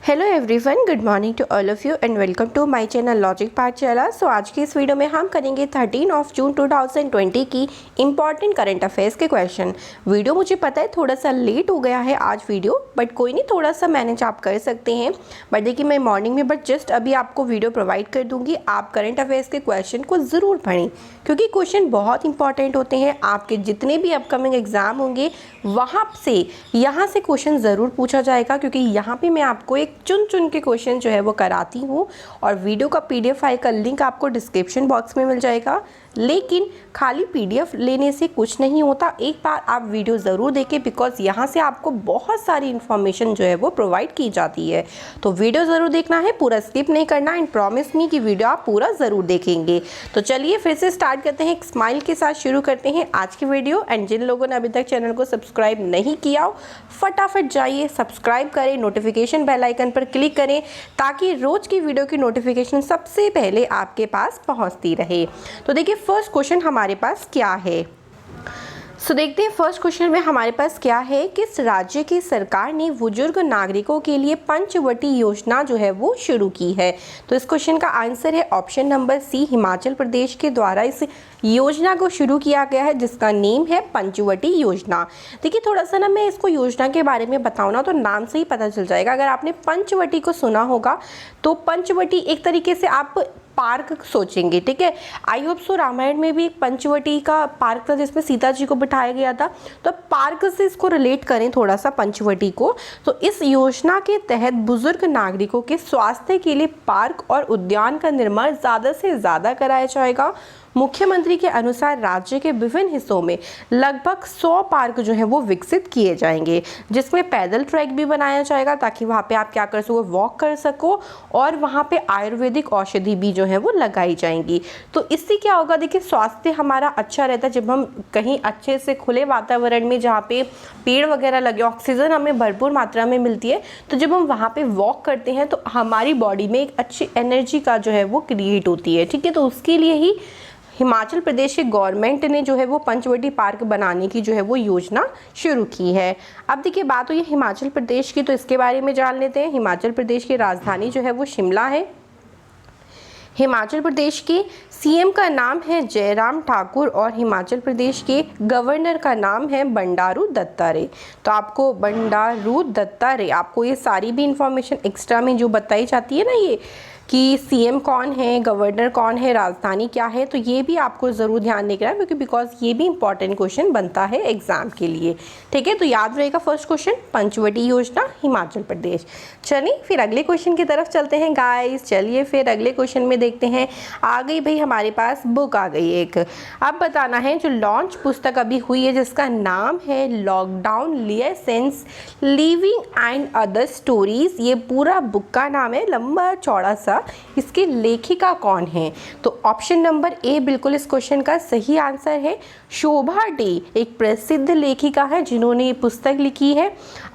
Hello everyone, good morning to all of you and welcome to my channel Logic Pathshala. So आज की इस video में हम करेंगे 13 जून 2020 की इंपॉर्टेंट करंट अफेयर्स के क्वेश्चन। वीडियो मुझे पता है थोड़ा सा लेट हो गया है आज वीडियो, बट कोई नहीं, थोड़ा सा मैनेज आप कर सकते हैं। बट देखिए मैं मॉर्निंग में बट जस्ट अभी आपको वीडियो प्रोवाइड कर दूँगी। आप करंट अफेयर्स के क्वेश्चन को ज़रूर पढ़ें क्योंकि क्वेश्चन बहुत इंपॉर्टेंट होते हैं। आपके जितने भी अपकमिंग एग्ज़ाम होंगे वहाँ से यहाँ से क्वेश्चन ज़रूर पूछा जाएगा, क्योंकि यहाँ पे मैं आपको एक चुन के क्वेश्चन जो है वो कराती हूँ। और वीडियो का पीडीएफ फाइल का लिंक आपको डिस्क्रिप्शन बॉक्स में मिल जाएगा। लेकिन खाली पीडीएफ लेने से कुछ नहीं होता, एक बार आप वीडियो ज़रूर देखें, बिकॉज यहाँ से आपको बहुत सारी इन्फॉर्मेशन जो है वो प्रोवाइड की जाती है। तो वीडियो ज़रूर देखना है, पूरा स्किप नहीं करना, एंड प्रॉमिस मी कि वीडियो आप पूरा ज़रूर देखेंगे। तो चलिए फिर से स्टार्ट करते हैं, एक स्माइल के साथ शुरू करते हैं आज की वीडियो। एंड जिन लोगों ने अभी तक चैनल को सब्सक्राइब नहीं किया हो, फटाफट जाइए सब्सक्राइब करें, नोटिफिकेशन बेल आइकन पर क्लिक करें ताकि रोज़ की वीडियो की नोटिफिकेशन सबसे पहले आपके पास पहुंचती रहे। तो देखिए फर्स्ट क्वेश्चन हमारे पास क्या है। देखते हैं फर्स्ट क्वेश्चन में हमारे पास क्या है। किस राज्य की सरकार ने बुजुर्ग नागरिकों के लिए पंचवटी योजना जो है वो शुरू की है? तो इस क्वेश्चन का आंसर है ऑप्शन नंबर सी, हिमाचल प्रदेश के द्वारा इस योजना को शुरू किया गया है जिसका नेम है पंचवटी योजना। देखिए थोड़ा सा ना मैं इसको योजना के बारे में बताऊँ ना तो नाम से ही पता चल जाएगा। अगर आपने पंचवटी को सुना होगा तो पंचवटी एक तरीके से आप पार्क सोचेंगे, ठीक है। आई होप सो रामायण में भी एक पंचवटी का पार्क था जिसमें सीता जी को बिठाया गया था, तो पार्क से इसको रिलेट करें थोड़ा सा पंचवटी को। तो इस योजना के तहत बुजुर्ग नागरिकों के स्वास्थ्य के लिए पार्क और उद्यान का निर्माण ज़्यादा से ज़्यादा कराया जाएगा। मुख्यमंत्री के अनुसार राज्य के विभिन्न हिस्सों में लगभग 100 पार्क जो है वो विकसित किए जाएंगे, जिसमें पैदल ट्रैक भी बनाया जाएगा ताकि वहाँ पे आप क्या कर सको, वॉक कर सको, और वहाँ पे आयुर्वेदिक औषधि भी जो है वो लगाई जाएंगी। तो इससे क्या होगा, देखिए स्वास्थ्य हमारा अच्छा रहता है जब हम कहीं अच्छे से खुले वातावरण में जहाँ पे पेड़ वगैरह लगे, ऑक्सीजन हमें भरपूर मात्रा में मिलती है, तो जब हम वहाँ पे वॉक करते हैं तो हमारी बॉडी में एक अच्छी एनर्जी का जो है वो क्रिएट होती है, ठीक है। तो उसके लिए ही हिमाचल प्रदेश के गवर्नमेंट ने जो है वो पंचवटी पार्क बनाने की जो है वो योजना शुरू की है। अब देखिए बात हुई हिमाचल प्रदेश की, तो इसके बारे में जान लेते हैं। हिमाचल प्रदेश की राजधानी जो है वो शिमला है। हिमाचल प्रदेश के सीएम का नाम है जयराम ठाकुर और हिमाचल प्रदेश के गवर्नर का नाम है बंडारू दत्तात्रेय। तो आपको बंडारू दत्तात्रेय, आपको ये सारी भी इंफॉर्मेशन एक्स्ट्रा में जो बताई जाती है ना, ये कि सीएम कौन है, गवर्नर कौन है, राजधानी क्या है, तो ये भी आपको ज़रूर ध्यान देना है क्योंकि बिकॉज ये भी इंपॉर्टेंट क्वेश्चन बनता है एग्जाम के लिए, ठीक है। तो याद रहेगा फर्स्ट क्वेश्चन पंचवटी योजना, हिमाचल प्रदेश। चलिए फिर अगले क्वेश्चन की तरफ चलते हैं गाइस। चलिए फिर अगले क्वेश्चन में देखते हैं। आ गई भाई हमारे पास बुक आ गई एक। अब बताना है जो लॉन्च पुस्तक अभी हुई है जिसका नाम है lockdown lessons living and other stories, ये पूरा बुक का नाम है, लंबा चौड़ा सा। इसकी लेखिका कौन है? तो ऑप्शन नंबर ए बिल्कुल इस क्वेश्चन का सही आंसर है। शोभा डे एक प्रसिद्ध लेखिका है जिन्होंने ये पुस्तक लिखी है।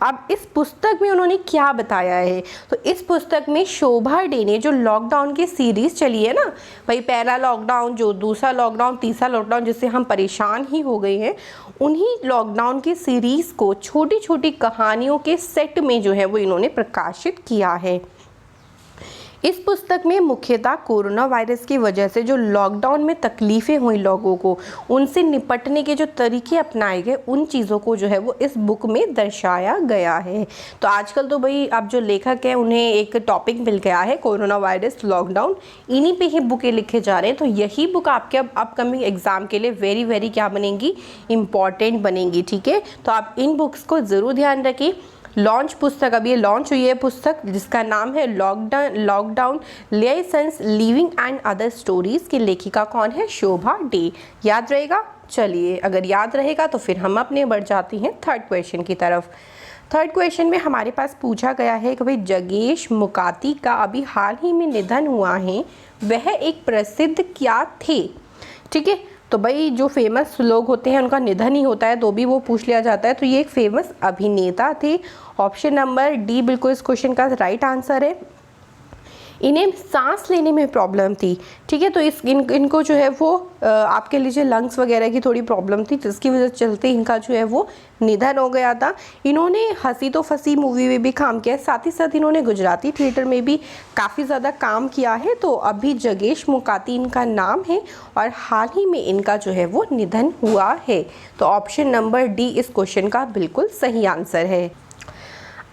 अब इस पुस्तक में उन्होंने क्या बताया है, तो इस पुस्तक में शोभा डे ने जो लॉकडाउन की सीरीज चली है ना भाई, पहला लॉकडाउन, जो दूसरा लॉकडाउन, तीसरा लॉकडाउन, जिससे हम परेशान ही हो गए हैं, उन्हीं लॉकडाउन की सीरीज को छोटी छोटी कहानियों के सेट में जो है वो इन्होंने प्रकाशित किया है। इस पुस्तक में मुख्यतः कोरोना वायरस की वजह से जो लॉकडाउन में तकलीफ़ें हुई लोगों को, उनसे निपटने के जो तरीके अपनाए गए, उन चीज़ों को जो है वो इस बुक में दर्शाया गया है। तो आजकल तो भाई अब जो लेखक हैं उन्हें एक टॉपिक मिल गया है, कोरोना वायरस, लॉकडाउन, इन्हीं पे ही बुकें लिखे जा रहे हैं। तो यही बुक आपके अब अपकमिंग एग्ज़ाम के लिए वेरी वेरी क्या बनेंगी, इम्पॉर्टेंट बनेंगी, ठीक है। तो आप इन बुक्स को ज़रूर ध्यान रखें। लॉन्च पुस्तक, अब ये लॉन्च हुई है पुस्तक जिसका नाम है lockdown lessons living and other stories, की लेखिका कौन है? शोभा डे। याद रहेगा? चलिए अगर याद रहेगा तो फिर हम अपने बढ़ जाते हैं थर्ड क्वेश्चन की तरफ। थर्ड क्वेश्चन में हमारे पास पूछा गया है कि भाई जगेश मुकाती का अभी हाल ही में निधन हुआ है, वह एक प्रसिद्ध क्या थे, ठीक है। तो भाई जो फेमस लोग होते हैं उनका निधन ही होता है तो भी वो पूछ लिया जाता है, तो ये एक फेमस अभिनेता थे। ऑप्शन नंबर डी बिल्कुल इस क्वेश्चन का राइट आंसर है। इन्हें सांस लेने में प्रॉब्लम थी, ठीक है। तो इनको जो है वो आपके लीजिए लंग्स वगैरह की थोड़ी प्रॉब्लम थी, जिसकी वजह से चलते इनका जो है वो निधन हो गया था। इन्होंने हंसी तो फंसी मूवी में भी काम किया है, साथ ही साथ इन्होंने गुजराती थिएटर में भी काफ़ी ज़्यादा काम किया है। तो अभी जगेश मुकाती इनका नाम है और हाल ही में इनका जो है वो निधन हुआ है। तो ऑप्शन नंबर डी इस क्वेश्चन का बिल्कुल सही आंसर है।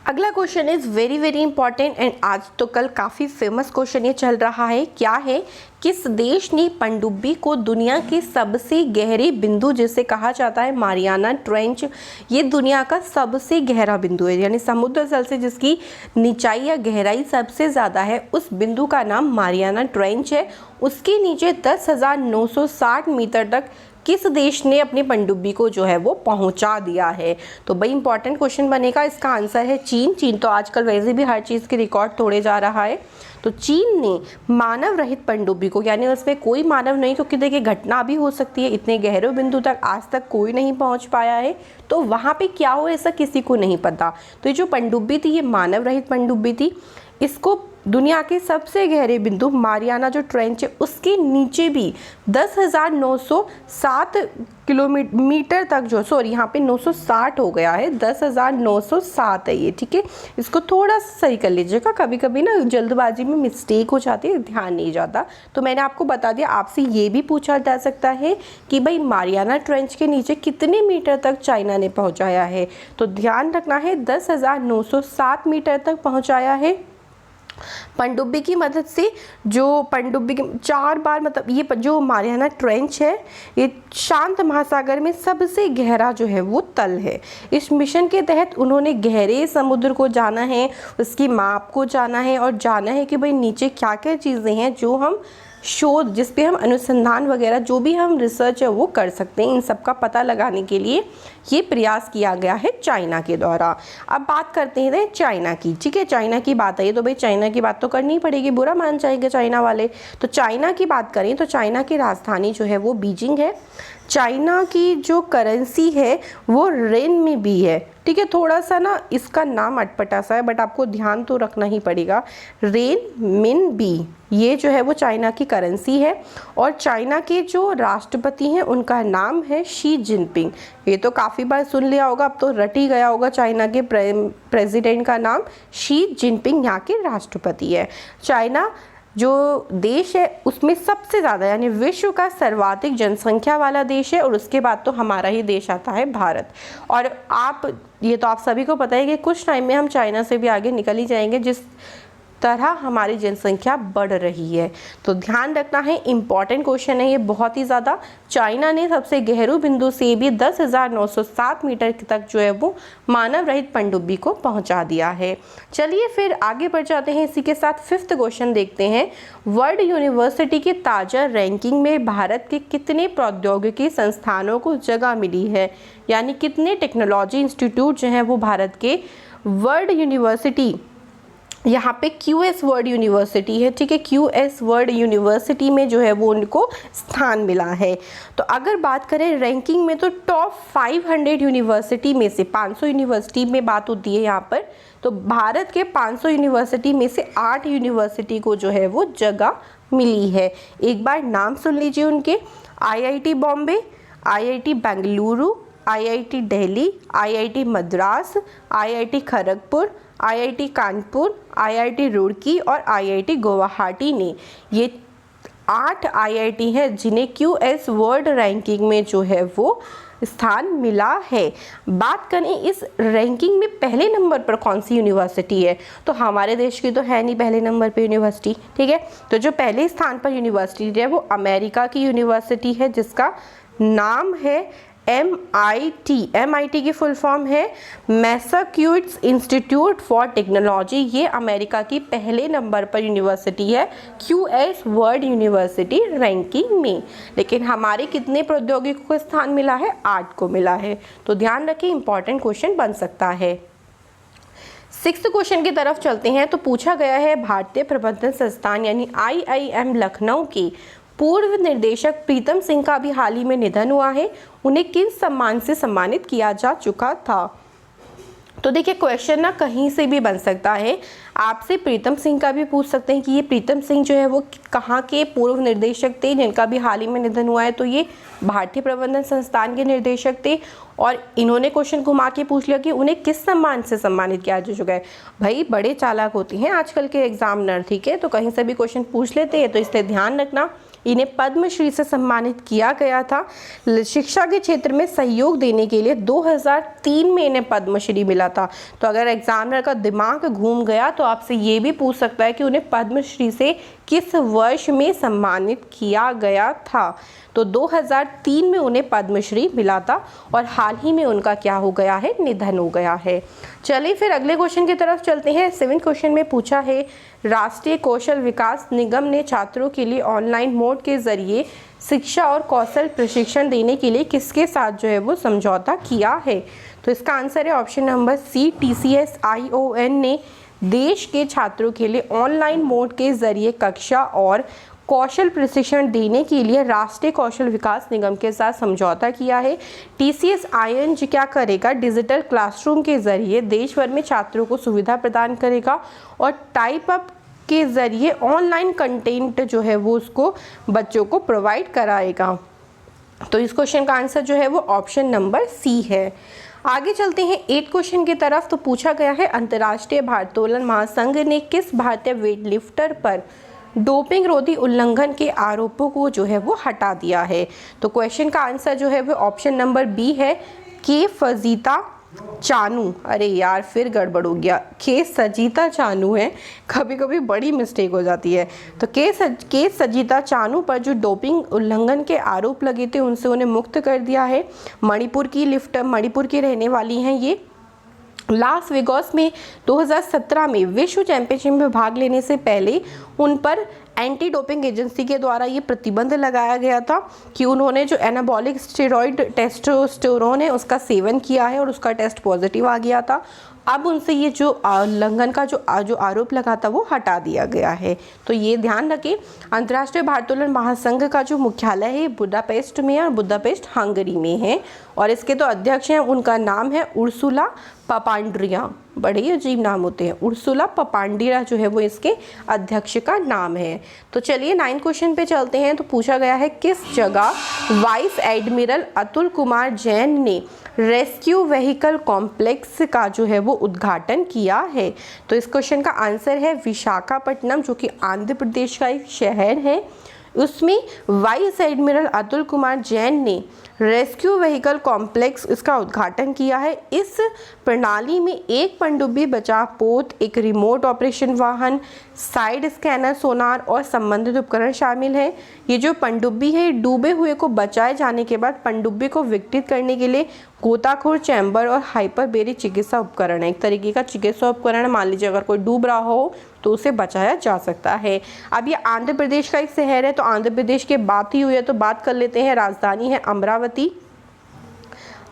अगला question is very important and आज तो कल काफ़ी फेमस क्वेश्चन ये चल रहा है। क्या है, किस देश ने पनडुब्बी को दुनिया के सबसे गहरे बिंदु जिसे कहा जाता है मारियाना ट्रेंच, ये दुनिया का सबसे गहरा बिंदु है, यानी समुद्र तल से जिसकी निचाई या गहराई सबसे ज़्यादा है उस बिंदु का नाम मारियाना ट्रेंच है। उसके नीचे 10,960 मीटर तक किस देश ने अपनी पनडुब्बी को जो है वो पहुंचा दिया है। तो भाई इंपॉर्टेंट क्वेश्चन बनेगा, इसका आंसर है चीन। चीन तो आजकल वैसे भी हर चीज़ के रिकॉर्ड तोड़े जा रहा है। तो चीन ने मानव रहित पनडुब्बी को, यानी उसमें कोई मानव नहीं, क्योंकि देखिए घटना भी हो सकती है, इतने गहरे बिंदु तक आज तक कोई नहीं पहुंच पाया है, तो वहाँ पे क्या हो ऐसा किसी को नहीं पता। तो ये जो पनडुब्बी थी ये मानव रहित पनडुब्बी थी। इसको दुनिया के सबसे गहरे बिंदु मारियाना जो ट्रेंच है उसके नीचे भी 10,960 किलोमीटर तक जो यहाँ पे 960 हो गया है, 10,960 है ये, ठीक है। इसको थोड़ा सा सही कर लीजिएगा, कभी कभी ना जल्दबाजी में मिस्टेक हो जाती है, ध्यान नहीं जाता। तो मैंने आपको बता दिया। आपसे ये भी पूछा जा सकता है कि भाई मारियाना ट्रेंच के नीचे कितने मीटर तक चाइना ने पहुँचाया है, तो ध्यान रखना है 10,960 मीटर तक पहुँचाया है पनडुब्बी की मदद से। जो पनडुब्बी के 4 बार, मतलब ये जो मारियाना ट्रेंच है ये शांत महासागर में सबसे गहरा जो है वो तल है। इस मिशन के तहत उन्होंने गहरे समुद्र को जाना है, उसकी माप को जाना है और जाना है कि भाई नीचे क्या क्या चीज़ें हैं जो हम शोध, जिस पे हम अनुसंधान वगैरह जो भी हम रिसर्च है वो कर सकते हैं। इन सब का पता लगाने के लिए ये प्रयास किया गया है चाइना के द्वारा। अब बात करते हैं चाइना की, ठीक है। चाइना की बात आई तो भाई चाइना की बात तो करनी पड़ेगी, बुरा मान जाएंगे चाइना वाले। तो चाइना की बात करें तो चाइना की राजधानी जो है वो बीजिंग है। चाइना की जो करेंसी है वो रेन में भी है, ठीक है। थोड़ा सा ना इसका नाम अटपटा सा है, बट आपको ध्यान तो रखना ही पड़ेगा। रेन मिन बी, ये जो है वो चाइना की करेंसी है। और चाइना के जो राष्ट्रपति हैं उनका नाम है शी जिनपिंग। ये तो काफ़ी बार सुन लिया होगा, अब तो रट ही गया होगा। चाइना के प्रेसिडेंट का नाम शी जिनपिंग यहाँ के राष्ट्रपति है। चाइना जो देश है उसमें सबसे ज़्यादा, यानी विश्व का सर्वाधिक जनसंख्या वाला देश है, और उसके बाद तो हमारा ही देश आता है भारत। और ये तो आप सभी को पता है कि कुछ टाइम में हम चाइना से भी आगे निकल ही जाएंगे, जिस तरह हमारी जनसंख्या बढ़ रही है। तो ध्यान रखना है, इंपॉर्टेंट क्वेश्चन है ये बहुत ही ज़्यादा। चाइना ने सबसे गहरे बिंदु से भी 10,960 मीटर तक जो है वो मानव रहित पनडुब्बी को पहुंचा दिया है। चलिए फिर आगे बढ़ जाते हैं, इसी के साथ 5th क्वेश्चन देखते हैं। वर्ल्ड यूनिवर्सिटी की ताज़ा रैंकिंग में भारत के कितने प्रौद्योगिकी संस्थानों को जगह मिली है, यानी कितने टेक्नोलॉजी इंस्टीट्यूट जो हैं वो भारत के वर्ल्ड यूनिवर्सिटी, यहाँ पे QS वर्ल्ड यूनिवर्सिटी है, ठीक है। QS वर्ल्ड यूनिवर्सिटी में जो है वो उनको स्थान मिला है। तो अगर बात करें रैंकिंग में तो टॉप 500 यूनिवर्सिटी में से 500 यूनिवर्सिटी में बात होती है यहाँ पर, तो भारत के 500 यूनिवर्सिटी में से 8 यूनिवर्सिटी को जो है वो जगह मिली है। एक बार नाम सुन लीजिए उनके: IIT Bombay, IIT Bengaluru, IIT Delhi, IIT Madras, IIT Kharagpur, IIT Kanpur, IIT Roorkee और IIT गुवाहाटी ने, ये 8 IIT हैं जिन्हें QS वर्ल्ड रैंकिंग में जो है वो स्थान मिला है। बात करें इस रैंकिंग में पहले नंबर पर कौन सी यूनिवर्सिटी है, तो हमारे देश की तो है नहीं पहले नंबर पे यूनिवर्सिटी, ठीक है। तो जो पहले स्थान पर यूनिवर्सिटी है वो अमेरिका की यूनिवर्सिटी है, जिसका नाम है MIT। MIT की फुल फॉर्म है मैसाच्यूसेट्स इंस्टीट्यूट फॉर टेक्नोलॉजी। ये अमेरिका की पहले नंबर पर यूनिवर्सिटी है QS वर्ल्ड यूनिवर्सिटी रैंकिंग में। लेकिन हमारे कितने प्रौद्योगिकी को स्थान मिला है? 8 को मिला है। तो ध्यान रखें, इंपॉर्टेंट क्वेश्चन बन सकता है। 6th क्वेश्चन की तरफ चलते हैं। तो पूछा गया है भारतीय प्रबंधन संस्थान यानी IIM लखनऊ की पूर्व निर्देशक प्रीतम सिंह का भी हाल ही में निधन हुआ है। उन्हें किस सम्मान से सम्मानित किया जा चुका था? तो देखिए क्वेश्चन ना कहीं से भी बन सकता है। आपसे प्रीतम सिंह का भी पूछ सकते हैं कि ये प्रीतम सिंह जो है वो कहाँ के पूर्व निदेशक थे, जिनका भी हाल ही में निधन हुआ है। तो ये भारतीय प्रबंधन संस्थान के निदेशक थे। और इन्होंने क्वेश्चन घुमा के पूछ लिया कि उन्हें किस सम्मान से सम्मानित किया जा चुका है। भाई बड़े चालाक होते हैं आजकल के एग्जामिनर, ठीक है, तो कहीं से भी क्वेश्चन पूछ लेते हैं, तो इसलिए ध्यान रखना। इन्हें पद्मश्री से सम्मानित किया गया था। शिक्षा के क्षेत्र में सहयोग देने के लिए 2003 में इन्हें पद्मश्री मिला था। तो अगर एग्जामिनर का दिमाग घूम गया तो आपसे ये भी पूछ सकता है कि उन्हें पद्मश्री से किस वर्ष में सम्मानित किया गया था। तो 2003 में उन्हें पद्मश्री मिला था और हाल ही में उनका क्या हो गया है, निधन हो गया है। चलिए फिर अगले क्वेश्चन की तरफ चलते हैं। 7वें क्वेश्चन में पूछा है, राष्ट्रीय कौशल विकास निगम ने छात्रों के लिए ऑनलाइन मोड के जरिए शिक्षा और कौशल प्रशिक्षण देने के लिए किसके साथ जो है वो समझौता किया है। तो इसका आंसर है ऑप्शन नंबर सी, TCS-ION ने देश के छात्रों के लिए ऑनलाइन मोड के जरिए कक्षा और कौशल प्रशिक्षण देने के लिए राष्ट्रीय कौशल विकास निगम के साथ समझौता किया है। TCS-ION क्या करेगा, डिजिटल क्लासरूम के जरिए देश भर में छात्रों को सुविधा प्रदान करेगा और टाइप अप के जरिए ऑनलाइन कंटेंट जो है वो उसको बच्चों को प्रोवाइड कराएगा। तो इस क्वेश्चन का आंसर जो है वो ऑप्शन नंबर सी है। आगे चलते हैं 8 क्वेश्चन की तरफ। तो पूछा गया है, अंतर्राष्ट्रीय भारोत्तोलन महासंघ ने किस भारतीय वेटलिफ्टर पर डोपिंग रोधी उल्लंघन के आरोपों को जो है वो हटा दिया है। तो क्वेश्चन का आंसर जो है वो ऑप्शन नंबर बी है, के फजीता चानू। अरे यार फिर गड़बड़ हो गया, के सजीता चानू है, कभी कभी बड़ी मिस्टेक हो जाती है। तो के सजीता चानू पर जो डोपिंग उल्लंघन के आरोप लगे थे उनसे उन्हें मुक्त कर दिया है। मणिपुर की रहने वाली हैं ये। लास वेगास में 2017 में विश्व चैंपियनशिप में भाग लेने से पहले उन पर एंटी डोपिंग एजेंसी के द्वारा ये प्रतिबंध लगाया गया था कि उन्होंने जो एनाबॉलिक स्टेरॉइड टेस्टोस्टेरोन है उसका सेवन किया है और उसका टेस्ट पॉजिटिव आ गया था। अब उनसे ये जो उल्लंघन का जो आरोप लगा था वो हटा दिया गया है। तो ये ध्यान रखें, अंतर्राष्ट्रीय भारोत्तोलन महासंघ का जो मुख्यालय है बुडापेस्ट में है और बुडापेस्ट हंगरी में है। और इसके तो अध्यक्ष हैं, उनका नाम है उर्सुला पपांड्रिया। बड़े ही अजीब नाम होते हैं। उर्सुला पपांडिया जो है वो इसके अध्यक्ष का नाम है। तो चलिए 9 क्वेश्चन पे चलते हैं। तो पूछा गया है, किस जगह वाइस एडमिरल अतुल कुमार जैन ने रेस्क्यू व्हीकल कॉम्प्लेक्स का जो है वो उद्घाटन किया है। तो इस क्वेश्चन का आंसर है विशाखापट्टनम, जो कि आंध्र प्रदेश का एक शहर है। उसमें वाइस एडमिरल अतुल कुमार जैन ने रेस्क्यू व्हीकल कॉम्प्लेक्स इसका उद्घाटन किया है। इस प्रणाली में एक पनडुब्बी बचाव पोत, एक रिमोट ऑपरेशन वाहन, साइड स्कैनर, सोनार और संबंधित उपकरण शामिल हैं। ये जो पनडुब्बी है, डूबे हुए को बचाए जाने के बाद पनडुब्बी को विकसित करने के लिए गोताखोर चैम्बर और हाइपरबेरिक चिकित्सा उपकरण है। एक तरीके का चिकित्सा उपकरण, मान लीजिए अगर कोई डूब रहा हो तो उसे बचाया जा सकता है। अब ये आंध्र प्रदेश का एक शहर है, तो आंध्र प्रदेश की बात ही हुई है तो बात कर लेते हैं। राजधानी है अमरावती।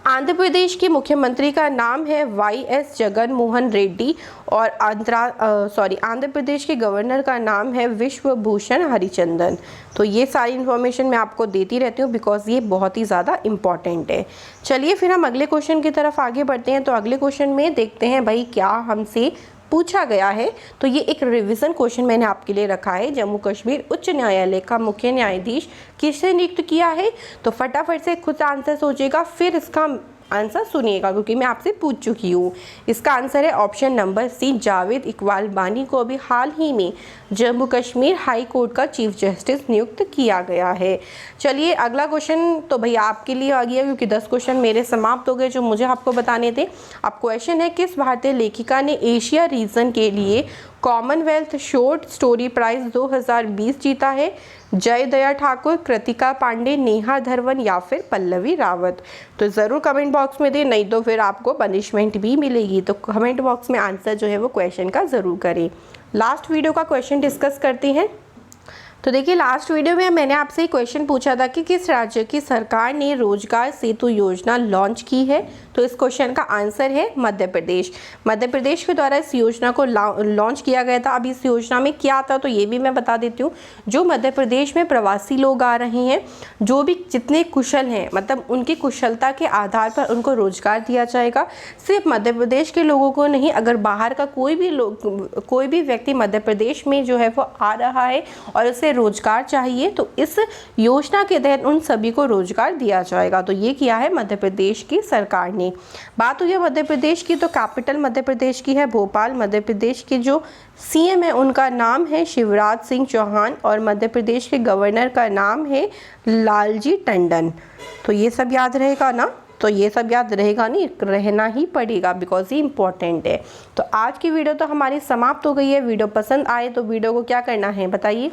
आंध्र प्रदेश के मुख्यमंत्री का नाम है YS जगन मोहन रेड्डी और आंध्र प्रदेश के गवर्नर का नाम है विश्वभूषण हरिचंदन। तो ये सारी इन्फॉर्मेशन मैं आपको देती रहती हूँ बिकॉज ये बहुत ही ज़्यादा इम्पॉर्टेंट है। चलिए फिर हम अगले क्वेश्चन की तरफ आगे बढ़ते हैं। तो अगले क्वेश्चन में देखते हैं भाई क्या हमसे पूछा गया है। तो ये एक रिवीजन क्वेश्चन मैंने आपके लिए रखा है। जम्मू कश्मीर उच्च न्यायालय का मुख्य न्यायाधीश किसे नियुक्त किया है। तो फटाफट से खुद आंसर सोचिएगा, फिर इसका आंसर सुनिएगा क्योंकि मैं आपसे पूछ चुकी हूँ। इसका आंसर है option number C, Javed Iqbal Wani को अभी हाल ही में जम्मू कश्मीर हाई कोर्ट का चीफ जस्टिस नियुक्त किया गया है। चलिए अगला क्वेश्चन तो भैया आपके लिए आ गया क्योंकि 10 क्वेश्चन मेरे समाप्त हो गए जो मुझे आपको बताने थे। अब क्वेश्चन है, किस भारतीय लेखिका ने एशिया रीजन के लिए कॉमनवेल्थ शॉर्ट स्टोरी प्राइज 2020 जीता है। जय दया ठाकुर, कृतिका पांडे, नेहा धरवन या फिर पल्लवी रावत। तो ज़रूर कमेंट बॉक्स में दे, नहीं तो फिर आपको पनिशमेंट भी मिलेगी। तो कमेंट बॉक्स में आंसर जो है वो क्वेश्चन का ज़रूर करें। लास्ट वीडियो का क्वेश्चन डिस्कस करते हैं। तो देखिए लास्ट वीडियो में मैंने आपसे एक क्वेश्चन पूछा था कि किस राज्य की सरकार ने रोजगार सेतु योजना लॉन्च की है। तो इस क्वेश्चन का आंसर है मध्य प्रदेश। मध्य प्रदेश के द्वारा इस योजना को लॉन्च किया गया था। अब इस योजना में क्या आता तो ये भी मैं बता देती हूँ। जो मध्य प्रदेश में प्रवासी लोग आ रहे हैं, जो भी जितने कुशल हैं, मतलब उनकी कुशलता के आधार पर उनको रोजगार दिया जाएगा। सिर्फ मध्य प्रदेश के लोगों को नहीं, अगर बाहर का कोई भी व्यक्ति मध्य प्रदेश में जो है वो आ रहा है और उसे रोजगार चाहिए तो इस योजना के तहत उन सभी को रोजगार दिया जाएगा। तो ये किया है मध्य प्रदेश की सरकार ने। बात हुई है मध्य प्रदेश की, तो कैपिटल मध्य प्रदेश की है भोपाल। मध्य प्रदेश के जो सीएम है उनका नाम है शिवराज सिंह चौहान और मध्य प्रदेश के गवर्नर का नाम है लालजी टंडन। तो ये सब याद रहेगा ना? तो ये सब याद रहेगा नहीं, रहना ही पड़ेगा बिकॉज ये इंपॉर्टेंट है। तो आज की वीडियो तो हमारी समाप्त हो गई है। वीडियो पसंद आए तो वीडियो को क्या करना है बताइए?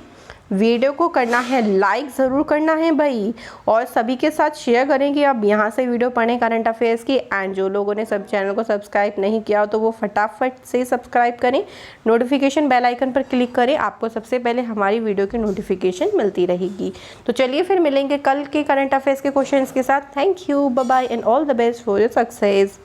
वीडियो को करना है लाइक ज़रूर करना है भाई, और सभी के साथ शेयर करें कि आप यहाँ से वीडियो पढ़ें करंट अफेयर्स की। एंड जो लोगों ने सब चैनल को सब्सक्राइब नहीं किया तो वो फटाफट से सब्सक्राइब करें, नोटिफिकेशन बेल आइकन पर क्लिक करें, आपको सबसे पहले हमारी वीडियो की नोटिफिकेशन मिलती रहेगी। तो चलिए फिर मिलेंगे कल के करंट अफेयर्स के क्वेश्चन के साथ। Thank you, bye bye and all the best for your success.